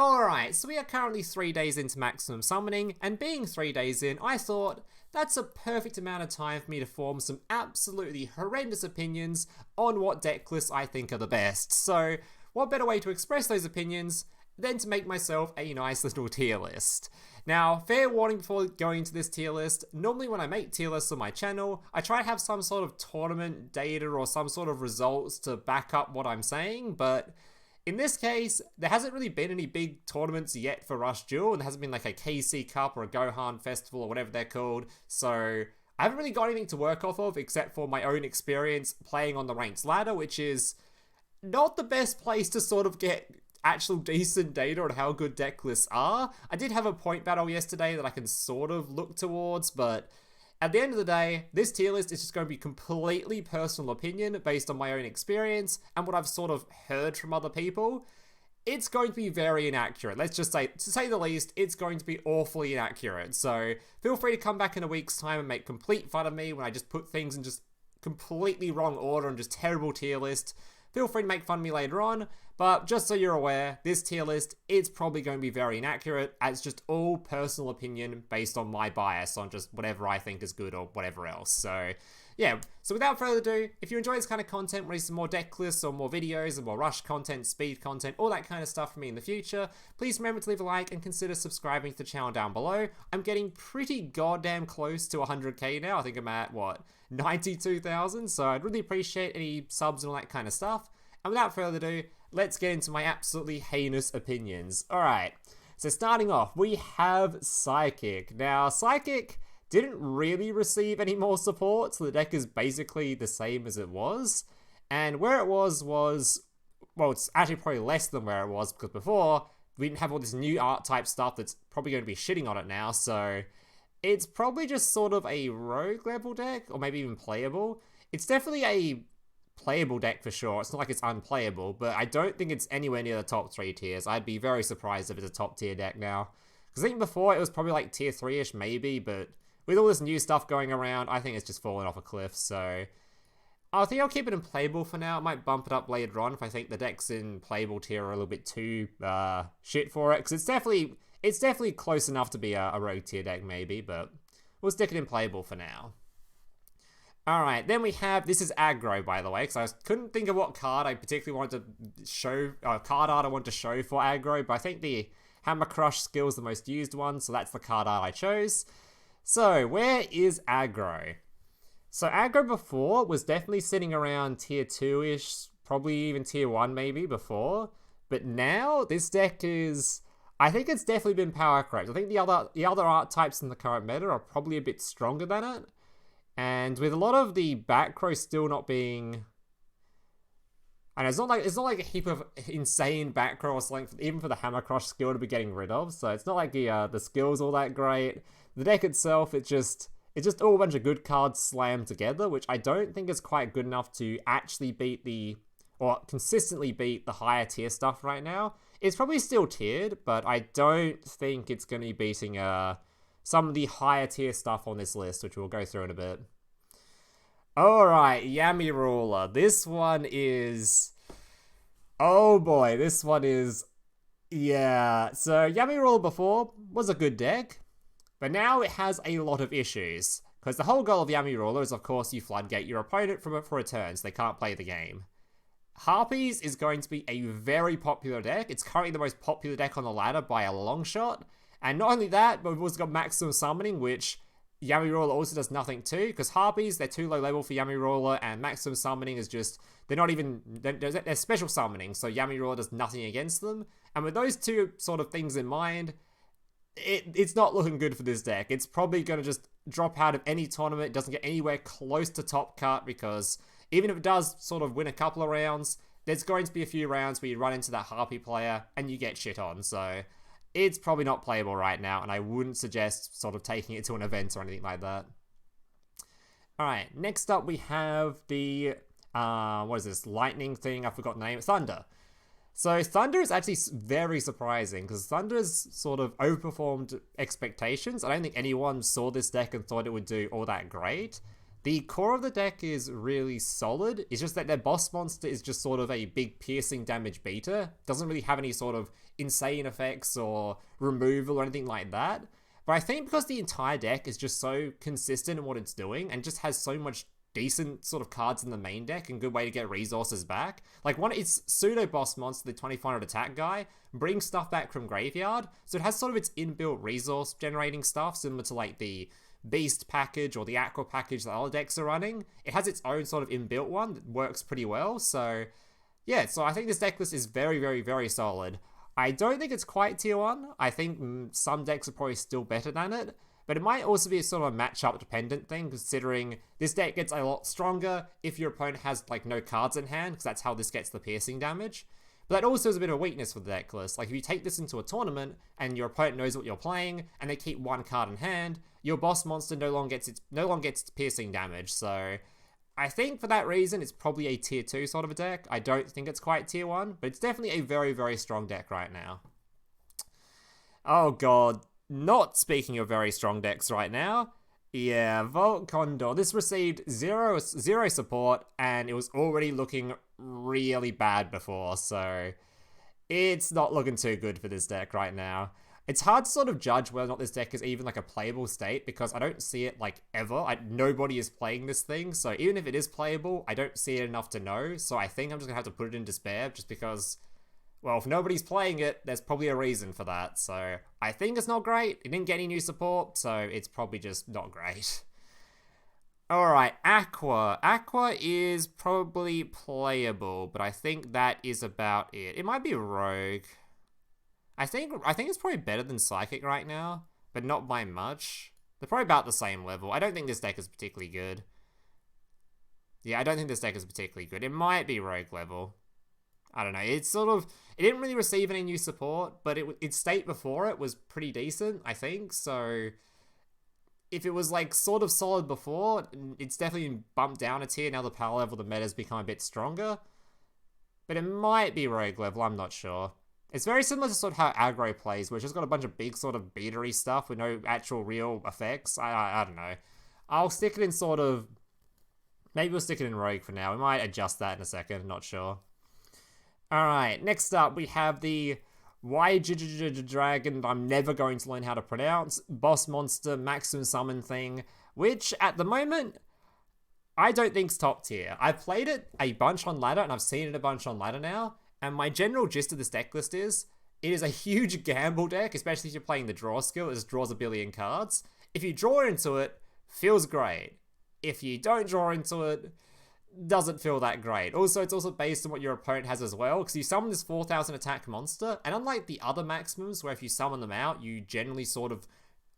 Alright, so we are currently 3 days into maximum summoning, and being 3 days in, I thought that's a perfect amount of time for me to form some absolutely horrendous opinions on what deck lists I think are the best. So, what better way to express those opinions than to make myself a nice little tier list. Now, fair warning before going into this tier list, normally when I make tier lists on my channel, I try to have some sort of tournament data or some sort of results to back up what I'm saying, but in this case, there hasn't really been any big tournaments yet for Rush Duel, and there hasn't been like a KC Cup or a Gohan Festival or whatever they're called, so I haven't really got anything to work off of except for my own experience playing on the ranked ladder, which is not the best place to sort of get actual decent data on how good deck lists are. I did have a point battle yesterday that I can sort of look towards, but at the end of the day, this tier list is just going to be completely personal opinion based on my own experience and what I've sort of heard from other people. It's going to be very inaccurate. Let's just say, to say the least, it's going to be awfully inaccurate. So feel free to come back in a week's time and make complete fun of me when I just put things in just completely wrong order and just terrible tier list. Feel free to make fun of me later on, but just so you're aware, this tier list, it's probably going to be very inaccurate, as it's just all personal opinion based on my bias on just whatever I think is good or whatever else. So, yeah. So without further ado, if you enjoy this kind of content, want to see some more deck lists or more videos and more rush content, speed content, all that kind of stuff from me in the future, please remember to leave a like and consider subscribing to the channel down below. I'm getting pretty goddamn close to 100k now. I think I'm at, 92,000, so I'd really appreciate any subs and all that kind of stuff. And without further ado, let's get into my absolutely heinous opinions. Alright, so starting off, we have Psychic. Now, Psychic didn't really receive any more support, so the deck is basically the same as it was. And where it was, well, it's actually probably less than where it was, because before, we didn't have all this new art type stuff that's probably going to be shitting on it now, so it's probably just sort of a rogue level deck, or maybe even playable. It's definitely a playable deck for sure. It's not like it's unplayable, but I don't think it's anywhere near the top 3 tiers. I'd be very surprised if it's a top tier deck now. Because I think before it was probably like tier 3-ish maybe, but with all this new stuff going around, I think it's just fallen off a cliff, so I think I'll keep it in playable for now. I might bump it up later on if I think the decks in playable tier are a little bit too shit for it, because it's definitely close enough to be a rogue tier deck maybe, but we'll stick it in playable for now. Alright, then we have, this is aggro by the way, because I couldn't think of what card I particularly wanted to show, card art I wanted to show for aggro, but I think the Hammer Crush skill is the most used one, so that's the card art I chose. So, where is aggro? So aggro before was definitely sitting around tier 2-ish, probably even tier 1 maybe before, but now this deck is, I think it's definitely been power correct. I think the other art types in the current meta are probably a bit stronger than it. And with a lot of the back row still not being, and it's not like a heap of insane back row or something, even for the Hammer Crush skill to be getting rid of. So it's not like the skill's all that great. The deck itself, it's just all a bunch of good cards slammed together, which I don't think is quite good enough to actually beat or consistently beat the higher tier stuff right now. It's probably still tiered, but I don't think it's going to be beating some of the higher tier stuff on this list, which we'll go through in a bit. Alright, Yami Ruler. This one is, oh boy, this one is, yeah. So Yami Ruler before was a good deck, but now it has a lot of issues. Because the whole goal of Yami Ruler is, of course, you floodgate your opponent for a turn, so they can't play the game. Harpies is going to be a very popular deck. It's currently the most popular deck on the ladder by a long shot. And not only that, but we've also got Maximum Summoning, which Yami Ruler also does nothing to, because Harpies, they're too low level for Yami Ruler, and Maximum Summoning is just, they're special summoning, so Yami Ruler does nothing against them. And with those two sort of things in mind, it's not looking good for this deck. It's probably going to just drop out of any tournament. It doesn't get anywhere close to top cut, because even if it does sort of win a couple of rounds, there's going to be a few rounds where you run into that Harpy player and you get shit on, so it's probably not playable right now, and I wouldn't suggest sort of taking it to an event or anything like that. Alright, next up we have the, what is this, lightning thing, I forgot the name, Thunder. So Thunder is actually very surprising, because Thunder's sort of overperformed expectations. I don't think anyone saw this deck and thought it would do all that great. The core of the deck is really solid. It's just that their boss monster is just sort of a big piercing damage beater. Doesn't really have any sort of insane effects or removal or anything like that. But I think because the entire deck is just so consistent in what it's doing and just has so much decent sort of cards in the main deck and good way to get resources back. Like one, its pseudo boss monster, the 2500 attack guy, brings stuff back from graveyard. So it has sort of its inbuilt resource generating stuff similar to like the Beast package or the Aqua package that other decks are running. It has its own sort of inbuilt one that works pretty well. So yeah, so I think this deck list is very, very, very solid. I don't think it's quite tier 1. I think some decks are probably still better than it. But it might also be a sort of a matchup dependent thing, considering this deck gets a lot stronger if your opponent has like no cards in hand, because that's how this gets the piercing damage. But that also is a bit of a weakness for the deck list. Like if you take this into a tournament and your opponent knows what you're playing and they keep one card in hand, your boss monster no longer gets its piercing damage. So I think for that reason it's probably a tier 2 sort of a deck. I don't think it's quite tier 1, but it's definitely a very, very strong deck right now. Oh god. Not speaking of very strong decks right now. Yeah, Vault Condor. This received zero support, and it was already looking really bad before, so it's not looking too good for this deck right now. It's hard to sort of judge whether or not this deck is even like a playable state, because I don't see it like ever. Nobody is playing this thing, so even if it is playable, I don't see it enough to know, so I think I'm just gonna have to put it in despair, just because, well, if nobody's playing it, there's probably a reason for that. So I think it's not great. It didn't get any new support, so it's probably just not great. Alright, Aqua. Aqua is probably playable, but I think that is about it. It might be Rogue. I think it's probably better than Psychic right now, but not by much. They're probably about the same level. I don't think this deck is particularly good. Yeah, I don't think this deck is particularly good. It might be Rogue level. I don't know, it's sort of, it didn't really receive any new support, but its state before it was pretty decent, I think, so if it was like sort of solid before, it's definitely bumped down a tier now the power level, the meta's become a bit stronger, but it might be Rogue level, I'm not sure. It's very similar to sort of how aggro plays, where it's just got a bunch of big sort of beatery stuff with no actual real effects. I don't know. I'll stick it in sort of, maybe we'll stick it in Rogue for now. We might adjust that in a second, not sure. Alright, next up we have the Dragon I'm never going to learn how to pronounce boss monster maximum summon thing, which at the moment I don't think's top tier. I've played it a bunch on ladder and I've seen it a bunch on ladder now, and my general gist of this deck list is it is a huge gamble deck, especially if you're playing the draw skill. It just draws a billion cards. If you draw into it, feels great. If you don't draw into it, doesn't feel that great. Also, it's also based on what your opponent has as well, because you summon this 4000 attack monster, and unlike the other maximums where if you summon them out, you generally sort of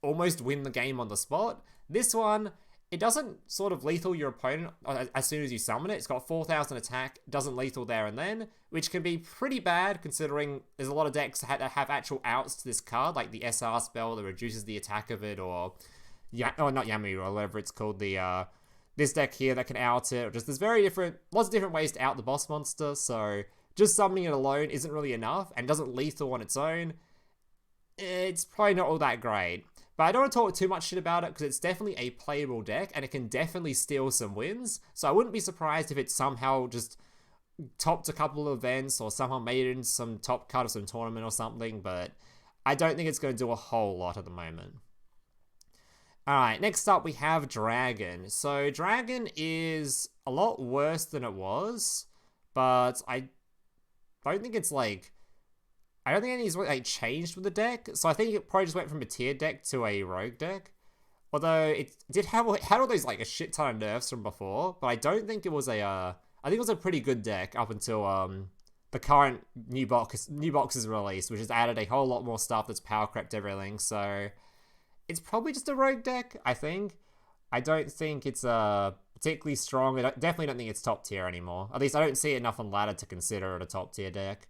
almost win the game on the spot, this one, it doesn't sort of lethal your opponent as soon as you summon it. It's got 4000 attack, doesn't lethal there and then, which can be pretty bad considering there's a lot of decks that have actual outs to this card, like the SR spell that reduces the attack of it, or not Yami, or whatever it's called, the this deck here that can out it. Just there's lots of different ways to out the boss monster, so just summoning it alone isn't really enough and doesn't lethal on its own. It's probably not all that great. But I don't want to talk too much shit about it because it's definitely a playable deck and it can definitely steal some wins. So I wouldn't be surprised if it somehow just topped a couple of events or somehow made it into some top cut of some tournament or something, but I don't think it's going to do a whole lot at the moment. Alright, next up we have Dragon. So Dragon is a lot worse than it was, but I don't think it's like, I don't think anything's like changed with the deck, so I think it probably just went from a tier deck to a rogue deck. Although it had all those like a shit ton of nerfs from before, but I don't think it was I think it was a pretty good deck up until the current new boxes released, which has added a whole lot more stuff that's power crept everything, so it's probably just a rogue deck, I think. I don't think it's particularly strong. I definitely don't think it's top tier anymore. At least I don't see enough on ladder to consider it a top tier deck.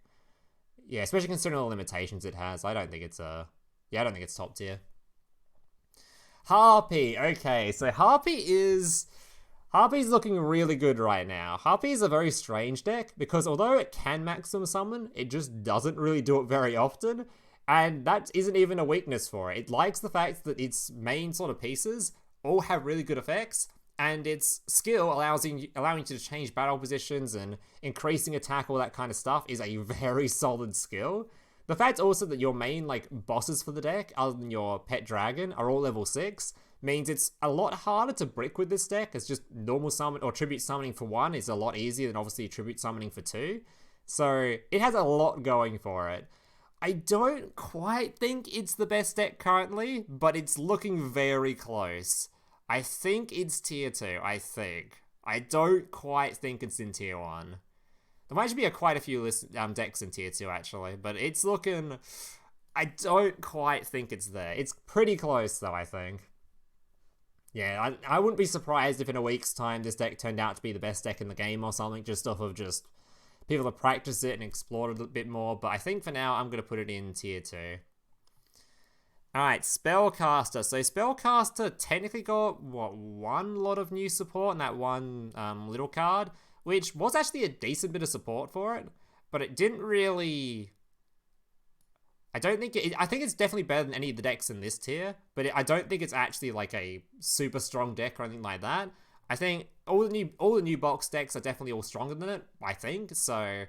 Yeah, especially considering all the limitations it has. I don't think it's I don't think it's top tier. Harpy. Okay, so Harpy's looking really good right now. Harpy is a very strange deck because although it can maximum summon, it just doesn't really do it very often. And that isn't even a weakness for it. It likes the fact that its main sort of pieces all have really good effects, and its skill allowing you to change battle positions and increasing attack, all that kind of stuff, is a very solid skill. The fact also that your main like bosses for the deck, other than your pet dragon, are all level 6, means it's a lot harder to brick with this deck, as just normal summon or tribute summoning for 1 is a lot easier than obviously tribute summoning for 2. So it has a lot going for it. I don't quite think it's the best deck currently, but it's looking very close. I think it's tier 2, I don't quite think it's in tier 1. There might be quite a few decks in tier 2 actually, but it's looking... I don't quite think it's there. It's pretty close though, I think. Yeah, I wouldn't be surprised if in a week's time this deck turned out to be the best deck in the game or something, just off of just people have practiced it and explored it a bit more, but I think for now I'm going to put it in tier 2. Alright, Spellcaster. So Spellcaster technically got, one lot of new support in that one little card, which was actually a decent bit of support for it, but it didn't really... I think it's definitely better than any of the decks in this tier, but I don't think it's actually like a super strong deck or anything like that. I think all the new box decks are definitely all stronger than it, I think, so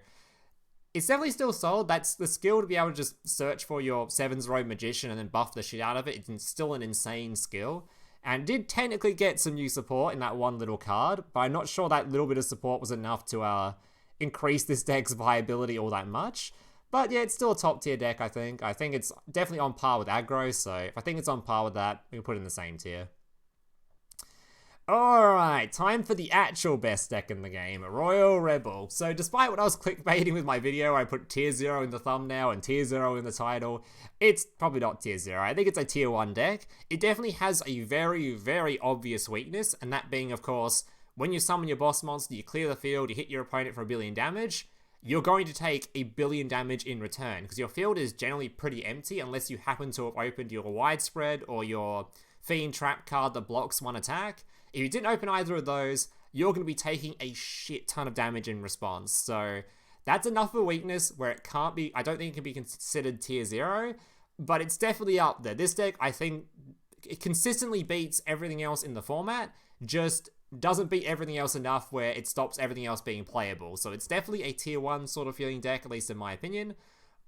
it's definitely still solid. That's the skill to be able to just search for your 7's Road Magician and then buff the shit out of it. It's still an insane skill, and did technically get some new support in that one little card, but I'm not sure that little bit of support was enough to increase this deck's viability all that much. But yeah, it's still a top tier deck, I think. I think it's definitely on par with aggro, so if I think it's on par with that, we can put it in the same tier. Alright, time for the actual best deck in the game, Royal Rebel. So despite what I was clickbaiting with my video, I put tier 0 in the thumbnail and tier 0 in the title, it's probably not tier 0. I think it's a tier 1 deck. It definitely has a very, very obvious weakness, and that being, of course, when you summon your boss monster, you clear the field, you hit your opponent for 1 billion damage, you're going to take 1 billion damage in return, because your field is generally pretty empty unless you happen to have opened your Widespread or your Fiend Trap card that blocks one attack. If you didn't open either of those, you're going to be taking a shit ton of damage in response. So that's enough of a weakness where it can't be, I don't think it can be considered tier 0, but it's definitely up there. This deck, I think, it consistently beats everything else in the format, just doesn't beat everything else enough where it stops everything else being playable. So it's definitely a tier 1 sort of feeling deck, at least in my opinion.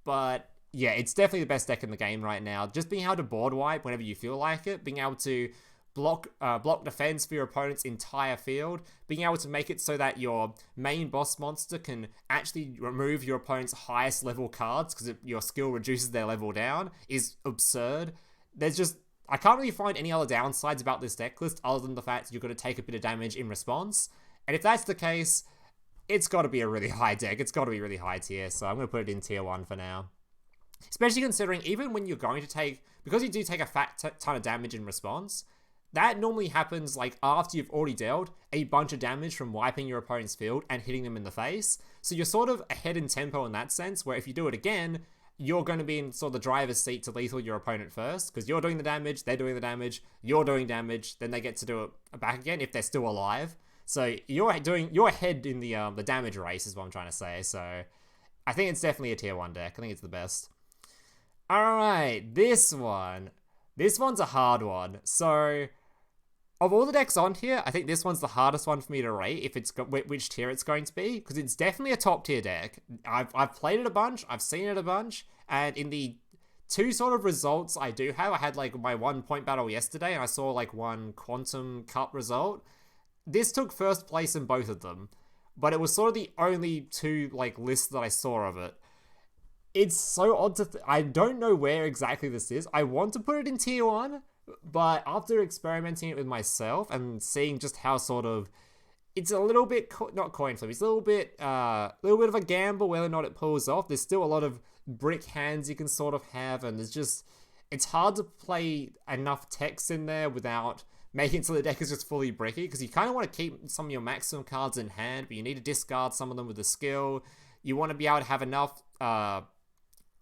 But yeah, it's definitely the best deck in the game right now. Just being able to board wipe whenever you feel like it, being able to block defense for your opponent's entire field, being able to make it so that your main boss monster can actually remove your opponent's highest level cards because your skill reduces their level down, is absurd. I can't really find any other downsides about this deck list other than the fact you're going to take a bit of damage in response. And if that's the case, it's got to be a really high deck. It's got to be really high tier, so I'm going to put it in tier 1 for now. Especially considering even when you're going to take, because you do take a fat ton of damage in response, that normally happens like after you've already dealt a bunch of damage from wiping your opponent's field and hitting them in the face. So you're sort of ahead in tempo in that sense, where if you do it again, you're going to be in sort of the driver's seat to lethal your opponent first, because you're doing the damage, they're doing the damage, you're doing damage, then they get to do it back again if they're still alive. So you're ahead in the damage race is what I'm trying to say. So I think it's definitely a tier 1 deck. I think it's the best. Alright, this one's a hard one. So of all the decks on here, I think this one's the hardest one for me to rate if it's got which tier it's going to be, because it's definitely a top tier deck. I've played it a bunch, I've seen it a bunch, and in the 2 sort of results I do have, I had like my 1 point battle yesterday, and I saw like 1 Quantum Cup result. This took first place in both of them, but it was sort of the only 2 like lists that I saw of it. It's so odd to I don't know where exactly this is. I want to put it in tier 1, but after experimenting it with myself and seeing just how sort of, it's a little bit, not coin flip, it's a little bit of a gamble whether or not it pulls off. There's still a lot of brick hands you can sort of have, and it's hard to play enough text in there without making it so the deck is just fully bricky, because you kind of want to keep some of your maximum cards in hand, but you need to discard some of them with a skill. You want to be able to have enough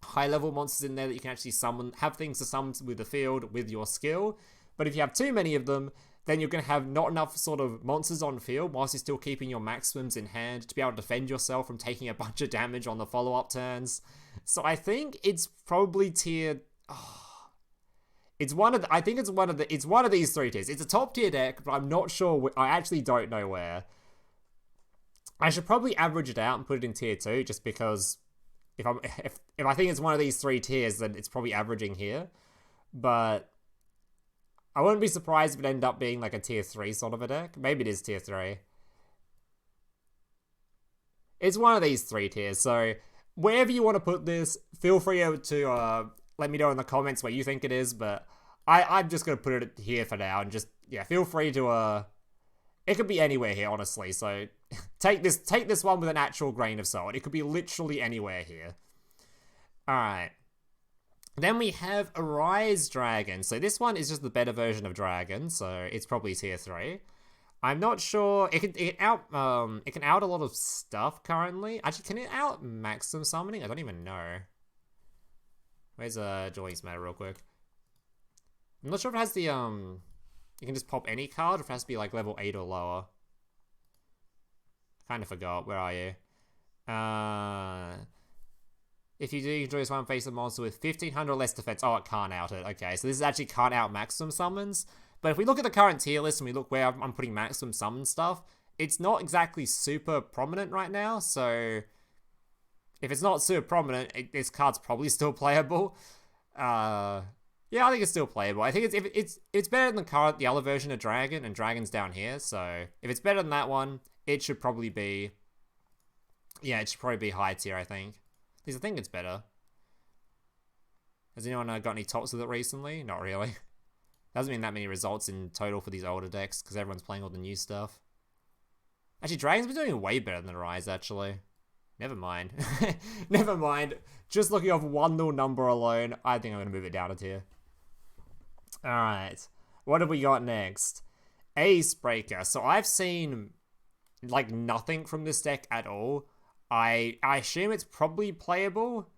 high-level monsters in there that you can actually have things to summon with the field with your skill. But if you have too many of them, then you're going to have not enough sort of monsters on field whilst you're still keeping your maximums in hand to be able to defend yourself from taking a bunch of damage on the follow-up turns. So I think it's probably tier... It's one of the, I think it's one of these 3 tiers. It's a top tier deck, but I'm not sure. I actually don't know where. I should probably average it out and put it in tier 2, just because if I think it's one of these 3 tiers, then it's probably averaging here. But I wouldn't be surprised if it ended up being like a tier 3 sort of a deck. Maybe it is tier 3. It's one of these 3 tiers, so wherever you want to put this, feel free to let me know in the comments where you think it is, but I'm just going to put it here for now, and just, yeah, feel free to, it could be anywhere here, honestly, so take this one with an actual grain of salt. It could be literally anywhere here. Alright. Then we have Arise Dragon. So this one is just the better version of Dragon, so it's probably tier 3. I'm not sure. It can out a lot of stuff currently. Actually, can it out maximum summoning? I don't even know. Where's Duel Links meta real quick? I'm not sure if it has the you can just pop any card, or if it has to be like level 8 or lower. Kind of forgot. Where are you? If you do, you can draw this one face a monster with 1500 less defense. Oh, it can't out it. Okay, so this is actually can't out maximum summons. But if we look at the current tier list and we look where I'm putting maximum summon stuff, it's not exactly super prominent right now. So if it's not super prominent, this card's probably still playable. Yeah, I think it's still playable. I think it's better than the other version of Dragon, and Dragon's down here. So if it's better than that one, it should probably be, yeah, it should probably be high tier, I think. At least I think it's better. Has anyone got any tops with it recently? Not really. Hasn't been that many results in total for these older decks, because everyone's playing all the new stuff. Actually, Dragon's been doing way better than Rise, actually. Never mind. Never mind. Just looking off one little number alone, I think I'm going to move it down a tier. Alright. What have we got next? Ace Breaker. So I've seen, like, nothing from this deck at all. I assume it's probably playable,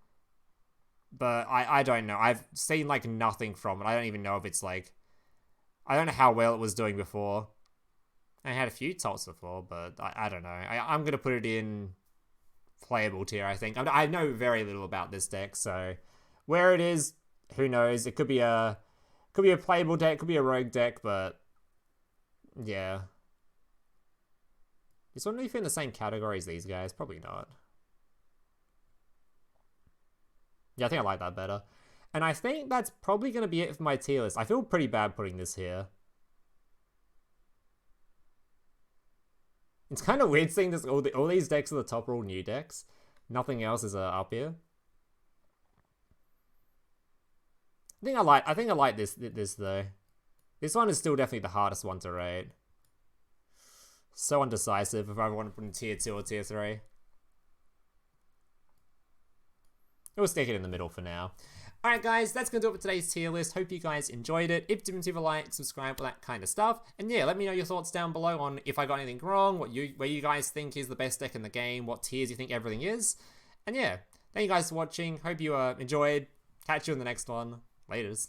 but I don't know. I've seen, like, nothing from it. I don't even know if it's, like, I don't know how well it was doing before. I had a few tops before, but I don't know. I'm going to put it in playable tier, I think. I know very little about this deck, so where it is, who knows? It could be a playable deck, could be a rogue deck, but yeah. Does one really fit in the same category as these guys? Probably not. Yeah, I think I like that better. And I think that's probably going to be it for my tier list. I feel pretty bad putting this here. It's kind of weird seeing this. All these decks at the top are all new decks. Nothing else is up here. I think I like this though. This one is still definitely the hardest one to rate. So undecisive if I want to put in tier 2 or tier 3. We'll stick it in the middle for now. Alright guys, that's going to do it for today's tier list. Hope you guys enjoyed it. If you didn't, leave a like, subscribe, all that kind of stuff. And yeah, let me know your thoughts down below on if I got anything wrong, where you guys think is the best deck in the game, what tiers you think everything is. And yeah, thank you guys for watching. Hope you enjoyed. Catch you in the next one. Laters.